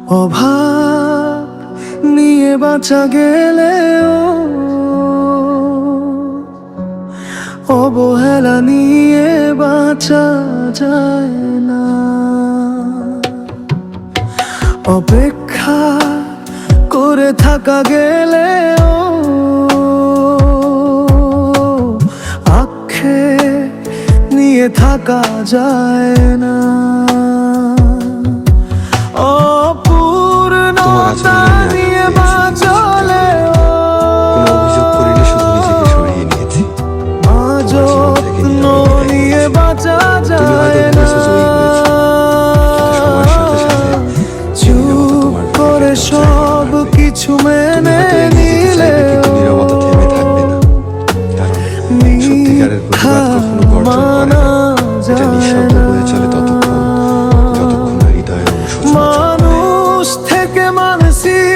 অভাব নিয়ে বাঁচা গেলেও অবহেলা নিয়ে বাঁচা যায় না। অপেক্ষা করে থাকা গেলেও আক্ষেপ নিয়ে থাকা যায় না। অপূর্ণতা নিয়ে বাঁচলেও অভিযোগ করিনি, শুধু নিজেকে সরিয়ে নিয়েছি। যত্ন নিয়ে বাঁচা যায় না। চুপ করে সব কিছু মেনে নিলে মিথ্যা মানা যায় না। মানুষ থেকে মানুষই